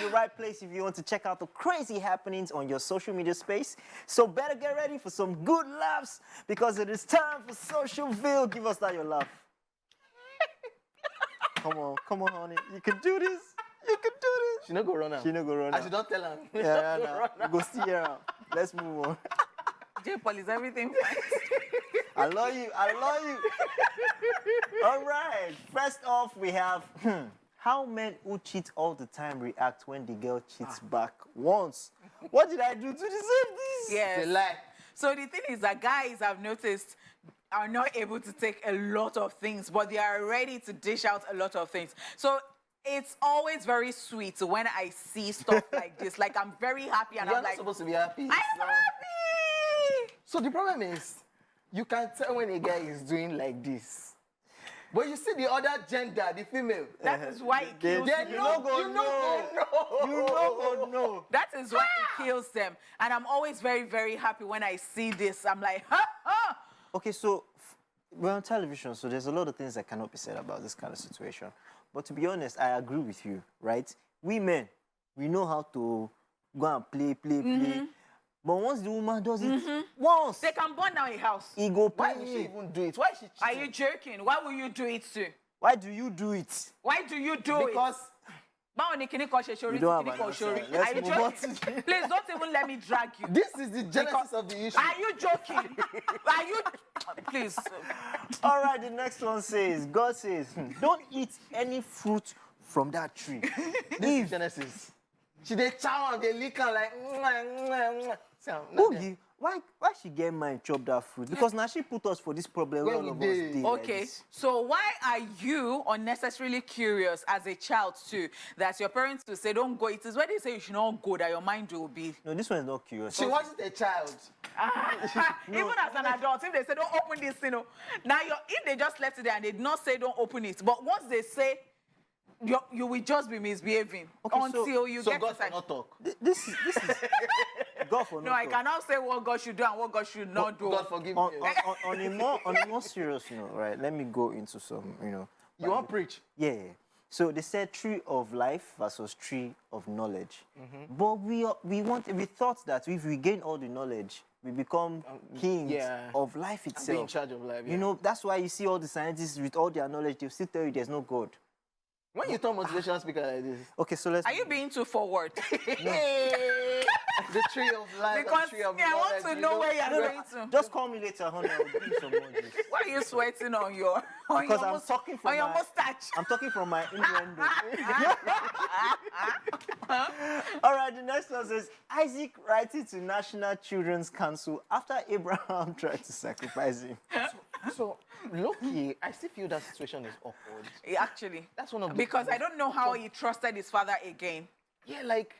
the right place if you want to check out the crazy happenings on your social media space. So better get ready for some good laughs because it is time for Socialville. Give us that your laugh. Come on, honey. You can do this. You can do this. She no go run out. She no go run out. I should not tell her. Yeah, no. Go see her out. Let's move on. J-Paul, is everything fine? I love you. I love you. All right. First off, we have how men who cheat all the time react when the girl cheats back once. What did I do to deserve this? Yes. It's a lie. So the thing is that guys, I've noticed, are not able to take a lot of things, but they are ready to dish out a lot of things. So it's always very sweet when I see stuff like this. Like, I'm very happy, and You're I'm not like, supposed to be happy. I'm happy! So the problem is, you can tell when a guy is doing like this. But you see the other gender, the female. That is why it kills them. You know go no. That is why it kills them. And I'm always very, very happy when I see this. I'm like, ha, ha. Okay, so we're on television, so there's a lot of things that cannot be said about this kind of situation. But to be honest, I agree with you, right? We men, we know how to go and play. But once the woman does it, once, They can burn down a house. he go Why pay would she me. even do it? Why is she cheating? Are you joking? Why will you do it too? Why do you do it? Why do you do Because it? You don't have an answer. Let's Are you move on joking? Please don't even let me drag you. this is the genesis of the issue. Are you joking? Are you? Please. All right, the next one says, God says, don't eat any fruit from that tree. This is genesis. She dey chow and dey lick am like. Why she get mind chop that fruit? Because now she put us for this problem. When All we of us dey. dey like Okay, this. so why are you unnecessarily curious as a child too that your parents will say don't go? It is when they say you should not go that your mind will be. No, this one is not curious. She wasn't a child. Even as an adult, if they say don't open this, now if they just left it there and they did not say don't open it, but once they say you will just be misbehaving until you so get God inside. cannot talk. This is God for No, I cannot say what God should do and what God should not do. God forgive on, me. on a more serious note, right? Let me go into some, You want preach? Yeah. So they said tree of life versus tree of knowledge. But we thought that if we gain all the knowledge, we become kings of life itself. Be in charge of life. You know, that's why you see all the scientists with all their knowledge, they'll still tell you there's no God. When you talk motivational speaker like this, Okay, so let's. Are you being too forward? the tree of life, Because the tree of I want knowledge, to know where you're going to. Just call me later, honey. I'll give you some more juice. Why are you sweating on your Because I'm talking from your my mustache? I'm talking from my innuendo. All right, the next one says Isaac writing to National Children's Council after Abraham tried to sacrifice him. So, low-key, I still feel that situation is awkward. Actually, That's one of the because I don't know how he trusted his father again. Yeah, like,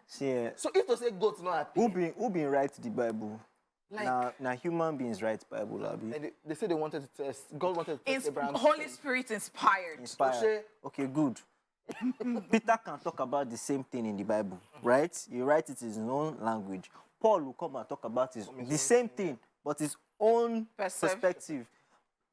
See, so if to say goat's not happy, who been write the Bible? Like- now human beings write Bible, Abi. and they say they wanted to test, God wanted to test Abraham. Holy Spirit inspired. Inspired. Okay, good. Peter can talk about the same thing in the Bible, right? He writes it in his own language. Paul will come and talk about the same thing, but his own perspective.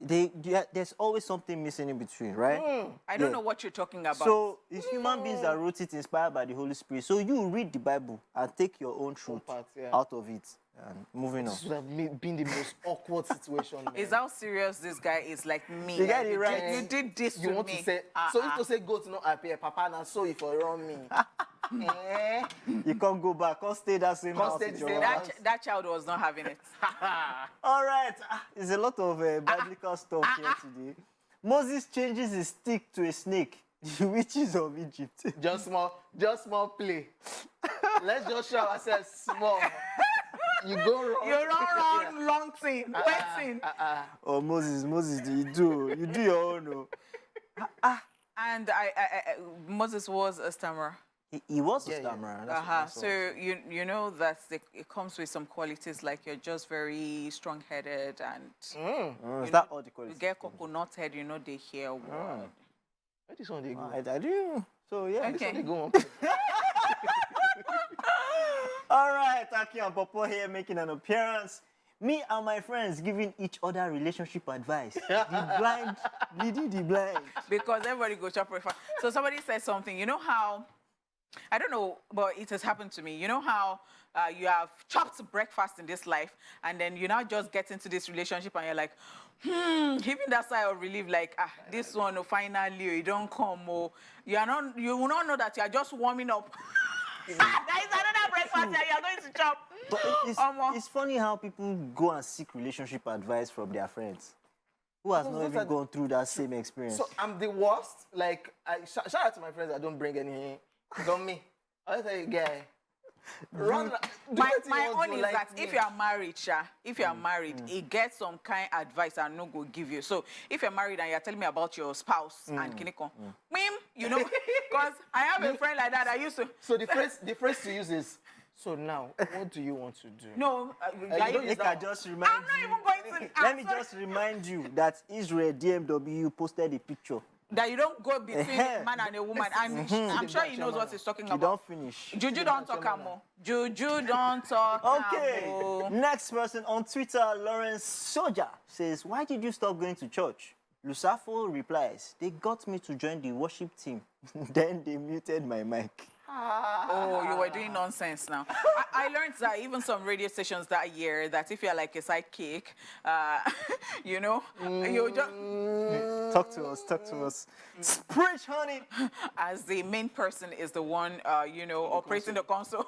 There's always something missing in between, right? I don't know what you're talking about. So it's human beings that wrote it inspired by the Holy Spirit. So you read the Bible and take your own truth part, out of it. And moving on. This would have been the most awkward situation. Is how serious this guy is, like me. You get it right. You did this You to want me. to say, so if to say goat's not happy, Papa now so if for wrong me. You can't go back. Can't stay that same house. stay with the your same wife. That child was not having it. All right. There's a lot of biblical stuff here today. Moses changes his stick to a snake. The witches of Egypt. Just small play. Let's just show ourselves small. You go wrong. You run wrong, long thing, wet thing. Oh, Moses, you do your own. And Moses was a stammerer. He was a stammerer. That's So you know that it comes with some qualities, like you're just very strong-headed and is that all the you qualities? get coconut head, they hear word. Where this one they go? I do. So yeah. Okay. They go on. All right, Taki and Popo here making an appearance. Me and my friends giving each other relationship advice. The blind leading the blind. Because everybody goes shop for. So somebody said something. You know how I don't know, but it has happened to me. You know how you have chopped breakfast in this life, and then you now just get into this relationship, and you're like, giving that sigh of relief, like, this one, finally, you don't come, you will not know that you are just warming up. There is another breakfast that you are going to chop. But it's funny how people go and seek relationship advice from their friends who has not even gone through that same experience. So I'm the worst. Like, shout out to my friends. I don't bring any. Don't me. I tell you, guy. Run. My own is that if you are married, if you are married, it gets some kind of advice I no go give you. So if you're married and you're telling me about your spouse and kiniko, you know, because I have a friend like that. I used to. So the phrase to use is, so now, what do you want to do? No, I just remind I'm not even going to. Let me just remind you that Israel DMW posted a picture. That you don't go between a man and a woman. And I'm sure he knows what he's talking about. You don't finish. Juju don't talk more. Juju don't talk. Okay. Next person on Twitter, Lawrence Soja says, why did you stop going to church? Lusafo replies, they got me to join the worship team. Then they muted my mic. Oh, you were doing nonsense now. I learned that even some radio stations that year, that if you're like a sidekick, you know, you just... Talk to us. Preach, honey. As the main person is the one, you know, operating the console.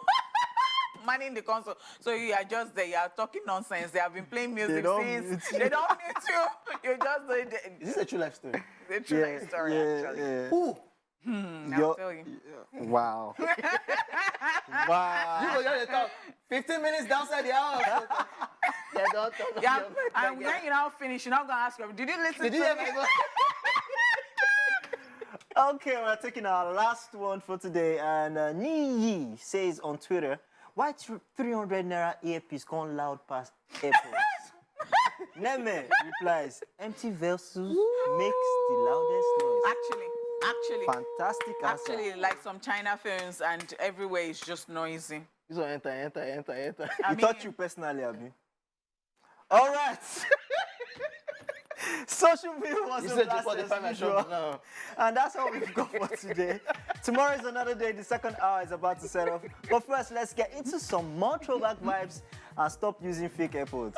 Manning the console. So you are just there, you are talking nonsense. They have been playing music since. They don't mute you. You just... Is this a true life story? It's a true life story, actually. Yeah. Who? I'll tell you. Wow. Wow. You go just talk 15 minutes downstairs the house. They don't talk. Yeah, and when you now finish, you're not going to ask them, did you listen to me? Okay, we're taking our last one for today. And Niyi says on Twitter, why 300 Naira earpiece gone loud past airports? Neme replies, empty vessels makes the loudest noise. Actually. Fantastic answer. Actually, like some China films, and everywhere is just noisy. This one enter. I taught you personally, Abi. All right. Social media was You a said blast you as put the usual. no. And that's all we've got for today. Tomorrow is another day. The second hour is about to set off. But first, let's get into some more throwback vibes and stop using fake AirPods.